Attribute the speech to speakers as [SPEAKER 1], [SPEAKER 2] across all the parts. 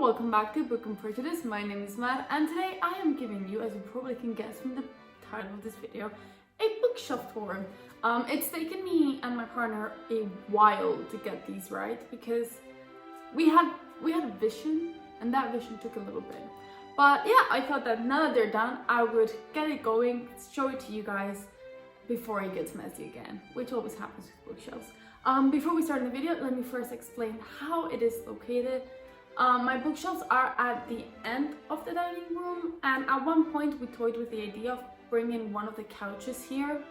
[SPEAKER 1] welcome back to Book and Prejudice. My name is Matt, and today I am giving you, as you probably can guess from the title of this video, a bookshelf tour. It's taken me and my partner a while to get these right because we had a vision, and that vision took a little bit. But yeah, I thought that now that they're done, I would get it going, show it to you guys before it gets messy again, which always happens with bookshelves. Before we start the video, let me first explain how it is located. My bookshelves are at the end of the dining room, and at one point we toyed with the idea of bringing one of the couches here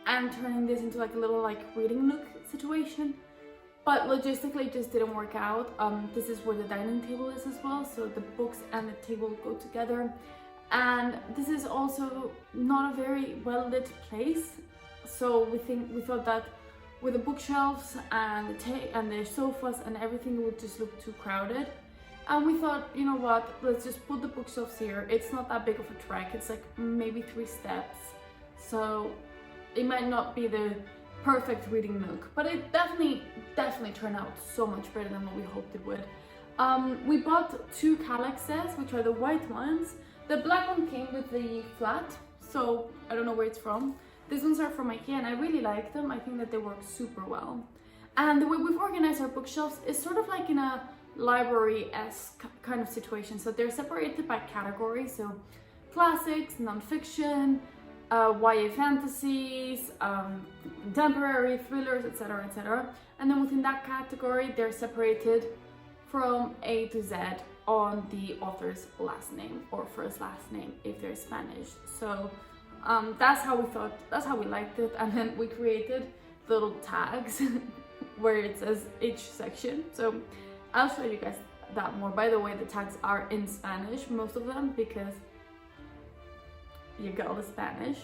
[SPEAKER 1] and turning this into like a little reading nook situation, but logistically it just didn't work out. This is where the dining table is as well, so the books and the table go together, and this is also not a very well lit place, so we thought that with the bookshelves and the sofas and everything, it would just look too crowded. And we thought, you know what, let's just put the bookshelves here. It's not that big of a trek, it's like maybe 3 steps. So it might not be the perfect reading nook, but it definitely turned out so much better than what we hoped it would. We bought 2 calyxes, which are the white ones. The black one came with the flat, so I don't know where it's from. These ones are from IKEA and I really like them. I think that they work super well. And the way we've organized our bookshelves is sort of like in a library-esque kind of situation. So they're separated by categories, so classics, non-fiction, YA fantasies, contemporary, thrillers, etc, etc. And then within that category, they're separated from A to Z on the author's last name or first last name if they're Spanish. So that's how we liked it, and then we created little tags where it says each section. So I'll show you guys that more. By the way, the tags are in Spanish, most of them, because you got the Spanish.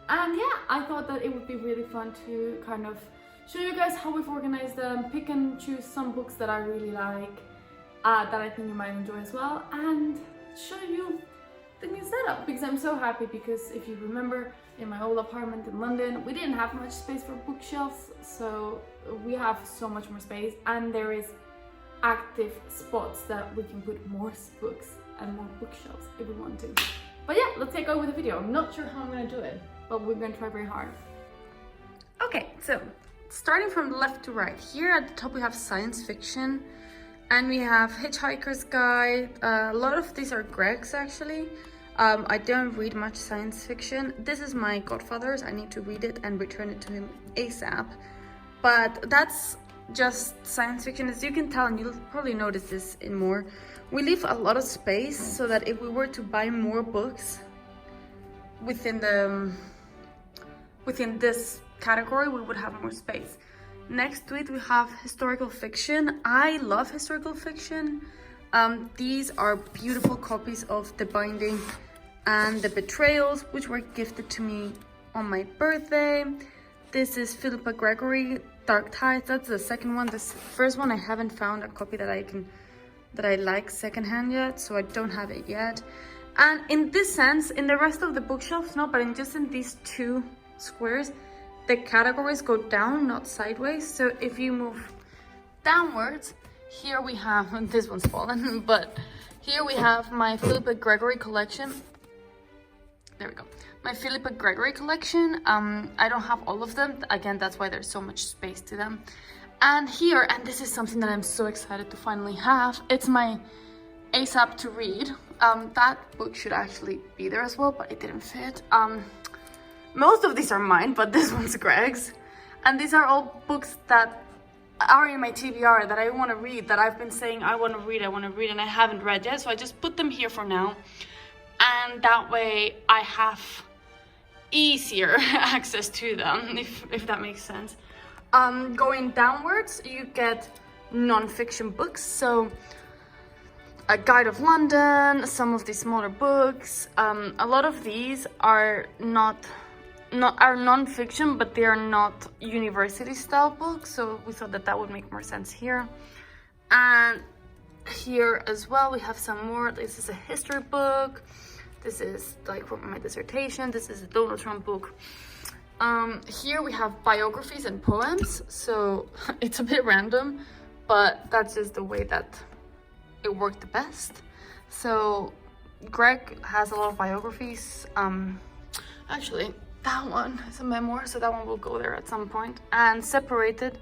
[SPEAKER 1] And yeah, I thought that it would be really fun to kind of show you guys how we've organized them, pick and choose some books that I really like, that I think you might enjoy as well, and show you the new setup, because I'm so happy, because if you remember, in my old apartment in London, we didn't have much space for bookshelves, so we have so much more space, and there is active spots that we can put more books and more bookshelves if we want to. But yeah, let's get going with the video. I'm not sure how I'm gonna do it, but we're gonna try very hard. Okay, so starting from left to right, here at the top we have science fiction, and we have Hitchhiker's Guide. A lot of these are Greg's actually. I don't read much science fiction. This is my godfather's. I need to read it and return it to him ASAP. But that's just science fiction. As you can tell, and you'll probably notice this in more, we leave a lot of space so that if we were to buy more books within this category, we would have more space. Next to it, we have historical fiction. I love historical fiction. These are beautiful copies of The Binding and The Betrayals, which were gifted to me on my birthday. This is Philippa Gregory, Dark Tides. That's the second one. This first one, I haven't found a copy that I like secondhand yet, so I don't have it yet. And in this sense, in the rest of the bookshelves, no, but just in these 2 squares, the categories go down, not sideways. So if you move downwards, here we have, this one's fallen, but here we have my Philippa Gregory collection. There we go. My Philippa Gregory collection. I don't have all of them. Again, that's why there's so much space to them. And here, and this is something that I'm so excited to finally have, it's my ASAP to read. That book should actually be there as well, but it didn't fit. Most of these are mine, but this one's Greg's. And these are all books that are in my TBR that I want to read, that I've been saying I want to read, and I haven't read yet. So I just put them here for now. And that way I have easier access to them, if that makes sense. Going downwards, you get non-fiction books. So A Guide of London, some of the smaller books. A lot of these are are non-fiction, but they are not university style books, so we thought that would make more sense here. And here as well we have some more. This is a history book. This is like for my dissertation. This is a Donald Trump book. Here we have biographies and poems, so it's a bit random, but that's just the way that it worked the best. So Greg has a lot of biographies. Actually, that one is a memoir, so that one will go there at some point. And separated,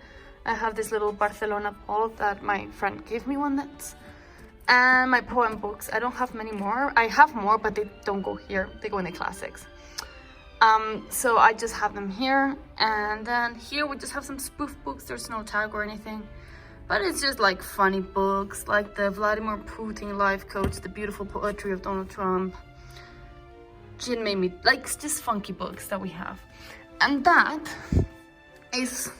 [SPEAKER 1] I have this little Barcelona ball that my friend gave me one that's. And my poem books. I don't have many more. I have more, but they don't go here. They go in the classics. So I just have them here. And then here we just have some spoof books. There's no tag or anything. But it's just like funny books, like the Vladimir Putin life coach, The Beautiful Poetry of Donald Trump. Jin made me, like, just funky books that we have. And that is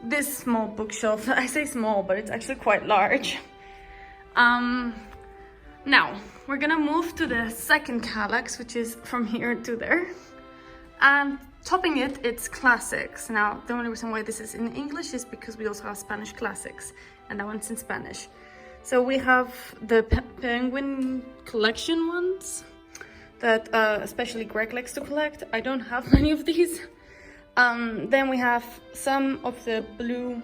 [SPEAKER 1] this small bookshelf. I say small, but it's actually quite large. Now we're gonna move to the second Kallax, which is from here to there, and topping it, it's classics. Now the only reason why this is in English is because we also have Spanish classics, and that one's in Spanish. So we have the Penguin collection ones that especially Greg likes to collect. I don't have many of these. Then we have some of the blue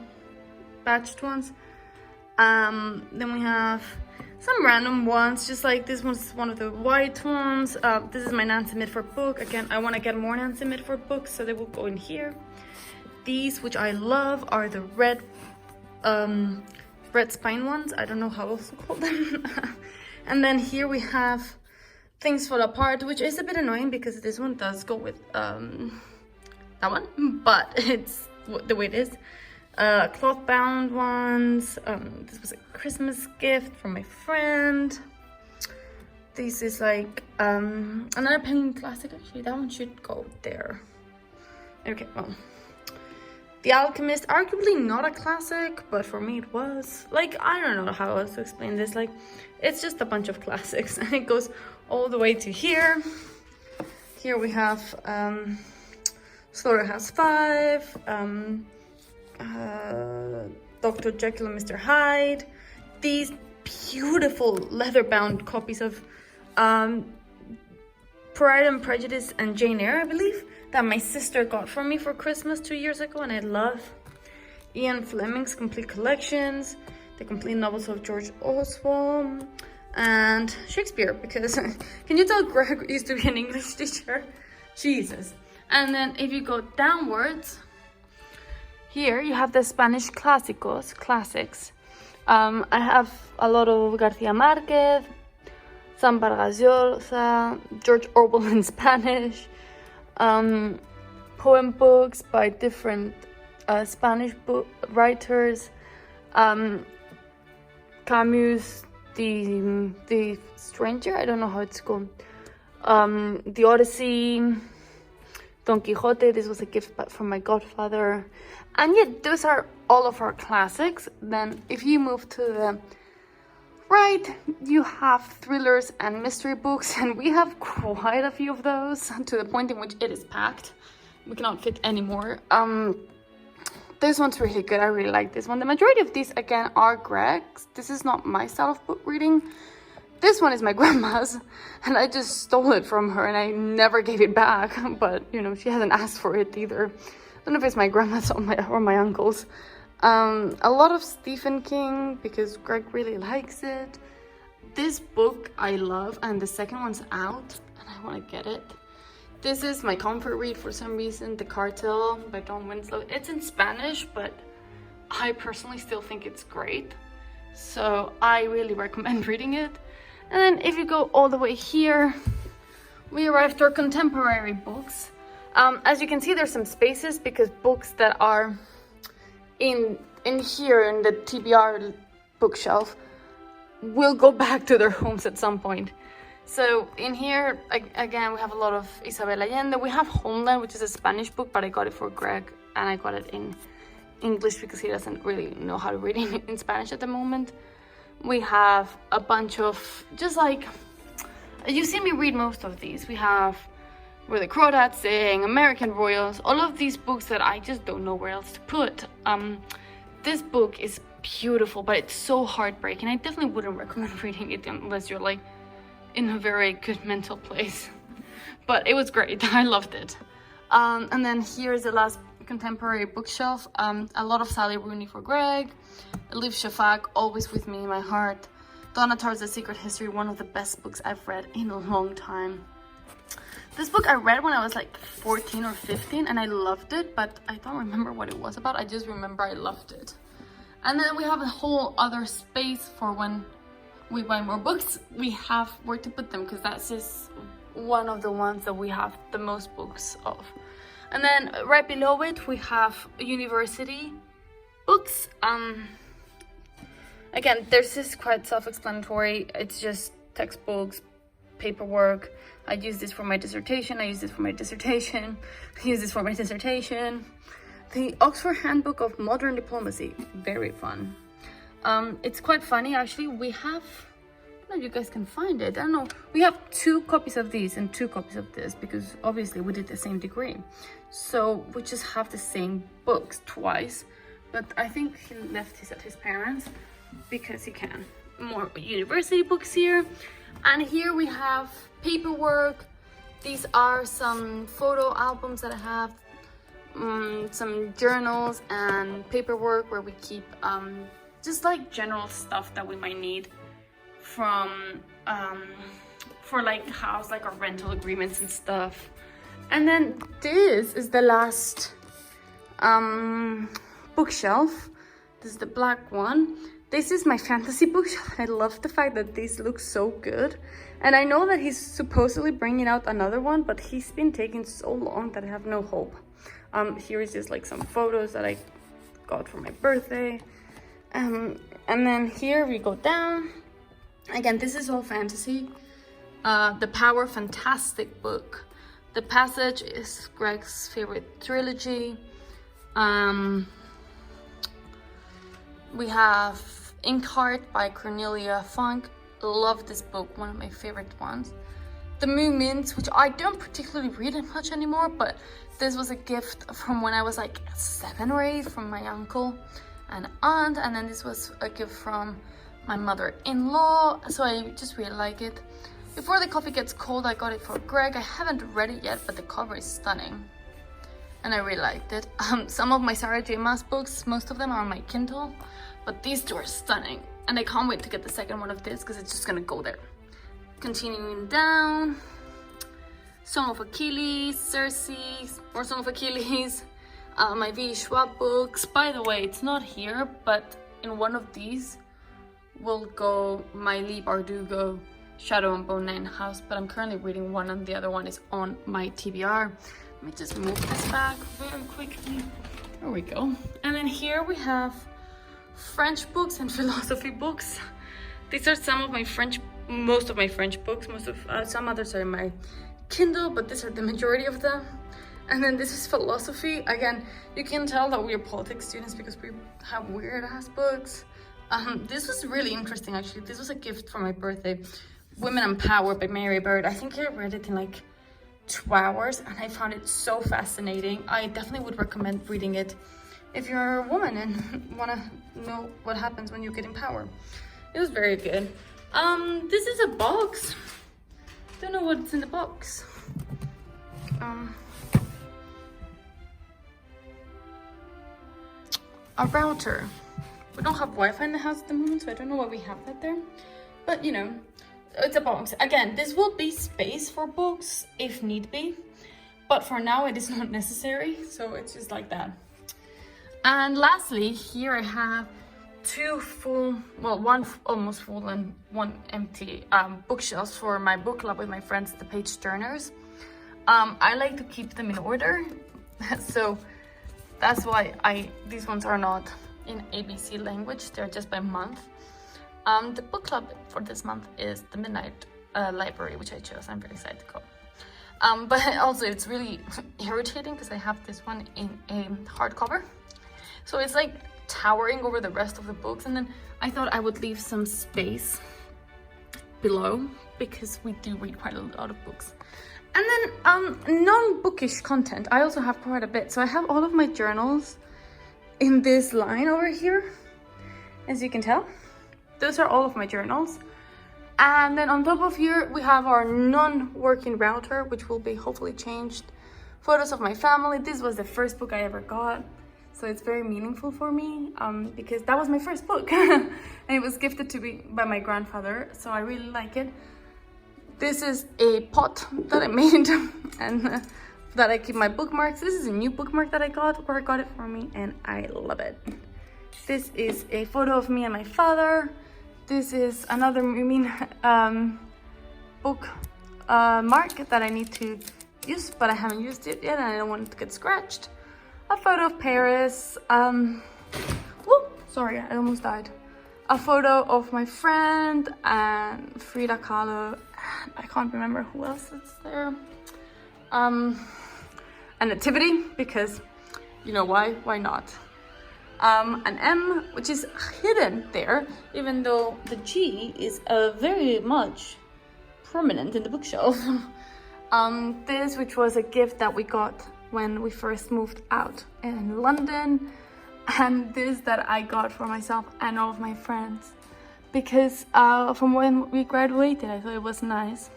[SPEAKER 1] batched ones. Then we have some random ones, just like this one's one of the white ones. This is my Nancy Mitford book. Again, I want to get more Nancy Mitford books, so they will go in here. These, which I love, are the red spine ones. I don't know how else to call them. And then here we have Things Fall Apart, which is a bit annoying because this one does go with that one, but it's the way it is. Cloth bound ones. This was a Christmas gift from my friend. This is like another Penguin classic. Actually, that one should go there. Okay, well, The Alchemist, arguably not a classic, but for me it was. Like, I don't know how else to explain this. Like, it's just a bunch of classics, and it goes all the way to here. Here we have Slaughterhouse 5, Dr. Jekyll and Mr. Hyde. These beautiful leather-bound copies of Pride and Prejudice and Jane Eyre, I believe, that my sister got for me for Christmas 2 years ago, and I love. Ian Fleming's complete collections, the complete novels of George Oswald, and Shakespeare, because can you tell Greg used to be an English teacher? Jesus. And then if you go downwards, here you have the Spanish classics. I have a lot of García Márquez, Sam Vargas Llosa, George Orwell in Spanish, poem books by different Spanish writers, Camus, the Stranger, I don't know how it's called, the Odyssey, Don Quixote. This was a gift from my godfather. And yeah, those are all of our classics. Then if you move to the right, you have thrillers and mystery books, and we have quite a few of those, to the point in which it is packed. We cannot fit any more. This one's really good. I really like this one. The majority of these, again, are Greg's. This is not my style of book reading. This one is my grandma's, and I just stole it from her, and I never gave it back. But, you know, she hasn't asked for it either. I don't know if it's my grandma's or my uncle's. A lot of Stephen King, because Greg really likes it. This book I love, and the second one's out, and I want to get it. This is my comfort read for some reason, The Cartel by Don Winslow. It's in Spanish, but I personally still think it's great. So I really recommend reading it. And then if you go all the way here, we arrive to our contemporary books. As you can see, there's some spaces because books that are in here in the TBR bookshelf will go back to their homes at some point. So in here, again, we have a lot of Isabel Allende. We have Homeland, which is a Spanish book, but I got it for Greg, and I got it in English because he doesn't really know how to read in Spanish at the moment. We have a bunch of, just like, you see me read most of these. We have Where the Crawdads Sing, American Royals, all of these books that I just don't know where else to put. This book is beautiful, but it's so heartbreaking. I definitely wouldn't recommend reading it unless you're like in a very good mental place. But it was great. I loved it. And then here's the last contemporary bookshelf. A lot of Sally Rooney for Greg. Elif Shafak, always with me in my heart. Donna Tartt's The Secret History, one of the best books I've read in a long time. This book I read when I was like 14 or 15 and I loved it, but I don't remember what it was about. I just remember I loved it. And then we have a whole other space for when we buy more books, we have where to put them, because that's just one of the ones that we have the most books of. And then right below it we have university books. Again, this is quite self-explanatory. It's just textbooks, paperwork. I use this for my dissertation, I use this for my dissertation, I use this for my dissertation. The Oxford Handbook of Modern Diplomacy, very fun. It's quite funny actually. We have, I don't know if you guys can find it, I don't know. We have 2 copies of these and 2 copies of this because obviously we did the same degree. So we just have the same books twice, but I think he left his at his parents because he can. More university books here. And here we have paperwork. These are some photo albums that I have, some journals and paperwork where we keep just like general stuff that we might need from for like house, like our rental agreements and stuff. And then this is the last bookshelf. This is the black one. This is my fantasy bookshelf. I love the fact that these look so good. And I know that he's supposedly bringing out another one, but he's been taking so long that I have no hope. Here is just like some photos that I got for my birthday. And then here we go down. Again, this is all fantasy. The Power, fantastic book. The Passage is Greg's favorite trilogy. We have Inkheart by Cornelia Funk. Love this book, one of my favorite ones. The Moomins, which I don't particularly read it much anymore, but this was a gift from when I was like 7 or 8 from my uncle and aunt, and then this was a gift from my mother-in-law, so I just really like it. Before the Coffee Gets Cold, I got it for Greg. I haven't read it yet, but the cover is stunning and I really liked it. Some of my Sarah J Maas books, most of them are on my Kindle, but these 2 are stunning and I can't wait to get the second one of this because it's just gonna go there. Continuing down, Song of Achilles, Circe, or Song of Achilles, my V. Schwab books. By the way, it's not here, but in one of these will go my Lee Bardugo Shadow and Bone 9 house, but I'm currently reading one and the other one is on my TBR. Let me just move this back very quickly. There we go. And then here we have French books and philosophy books. These are some of my most of my French books. Some others are in my Kindle, but these are the majority of them. And then this is philosophy. Again, you can tell that we are politics students because we have weird ass books. This was really interesting actually. This was a gift for my birthday. Women and Power by Mary Bird. I think I read it in like 2 hours and I found it so fascinating. I definitely would recommend reading it if you're a woman and want to know what happens when you get in power. It was very good. This is a box. Don't know what's in the box. A router. We don't have Wi-Fi in the house at the moment, so I don't know why we have that there. But you know, it's a box. Again, this will be space for books if need be, but for now it is not necessary, so it's just like that. And lastly, here I have 2 full, well, 1 almost full and 1 empty bookshelves for my book club with my friends, the page turners. I like to keep them in order, so that's why these ones are not in ABC language, they're just by month. The book club for this month is the Midnight Library, which I chose. I'm very excited to go. But also it's really irritating because I have this one in a hardcover, so it's like towering over the rest of the books. And then I thought I would leave some space below because we do read quite a lot of books. And then non-bookish content, I also have quite a bit. So I have all of my journals in this line over here, as you can tell. Those are all of my journals. And then on top of here, we have our non-working router, which will be hopefully changed. Photos of my family. This was the first book I ever got. So it's very meaningful for me because that was my first book and it was gifted to me by my grandfather. So I really like it. This is a pot that I made and that I keep my bookmarks. This is a new bookmark that I got, where I got it for me, and I love it. This is a photo of me and my father. This is another book mark that I need to use, but I haven't used it yet and I don't want it to get scratched. A photo of Paris. Sorry, I almost died. A photo of my friend and Frida Kahlo. I can't remember who else is there. A nativity, because you know why not. An M, which is hidden there, even though the G is very much prominent in the bookshelf. This, which was a gift that we got when we first moved out in London, and this that I got for myself and all of my friends, because from when we graduated, I thought it was nice.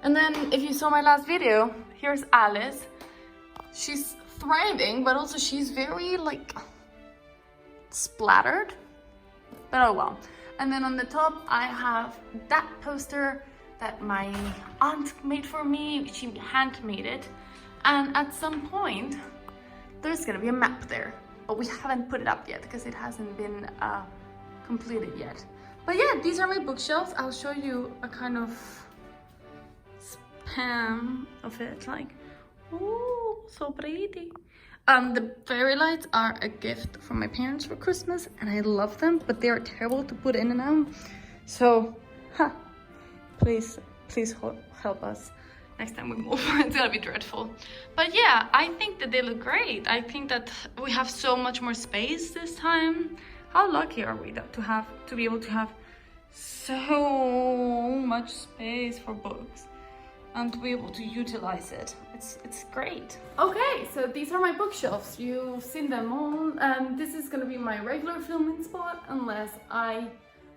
[SPEAKER 1] And then, if you saw my last video, here's Alice. She's thriving, but also she's very like splattered, but oh well. And then on the top I have that poster that my aunt made for me. She handmade it, and at some point there's gonna be a map there, but we haven't put it up yet because it hasn't been completed yet. But yeah, these are my bookshelves. I'll show you a kind of spam of it, like, ooh, so pretty. The fairy lights are a gift from my parents for Christmas, and I love them, but they are terrible to put in and out. So, please help us next time we move. It's gonna be dreadful. But yeah, I think that they look great. I think that we have so much more space this time. How lucky are we to be able to have so much space for books and to be able to utilize it. It's great. Okay, so these are my bookshelves. You've seen them all, and this is gonna be my regular filming spot unless I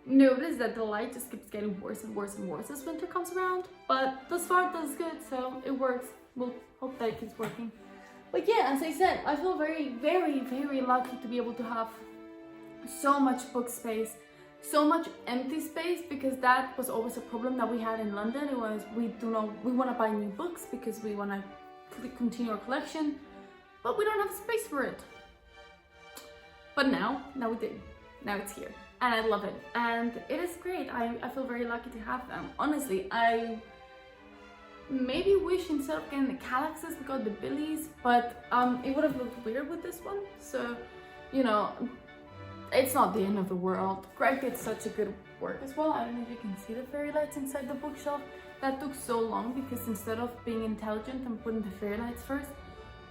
[SPEAKER 1] notice that the light just keeps getting worse and worse and worse as winter comes around. But thus far, that's good, so it works. We'll hope that it keeps working. But yeah, as I said, I feel very, very, very lucky to be able to have so much book space, so much empty space, because that was always a problem that we had in London. It was we want to buy new books because we want to continue our collection, but we don't have space for it. But now we do. Now it's here, and I love it, and it is great. I feel very lucky to have them. Honestly, I maybe wish instead of getting the Calaxes we got the Billies, but it would have looked weird with this one. So, you know, it's not the end of the world. Greg did such a good work as well. I don't know if you can see the fairy lights inside the bookshelf. That took so long because instead of being intelligent and putting the fairy lights first,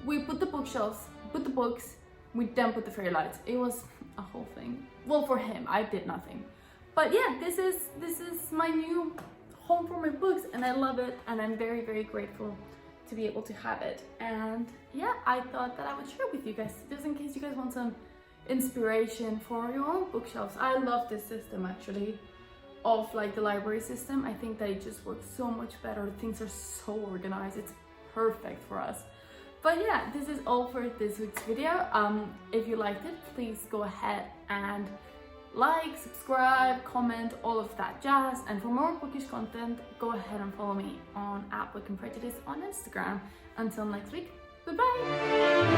[SPEAKER 1] we put the bookshelves, put the books, we then put the fairy lights. It was a whole thing. Well, for him, I did nothing. But yeah, this is my new home for my books, and I love it, and I'm very, very grateful to be able to have it. And yeah, I thought that I would share with you guys, just in case you guys want some inspiration for your own bookshelves. I love this system actually, of like the library system. I think that it just works so much better. Things are so organized. It's perfect for us. But yeah, this is all for this week's video. If you liked it, please go ahead and like, subscribe, comment, all of that jazz. And for more bookish content, go ahead and follow me on @Book and Prejudice on Instagram. Until next week, goodbye.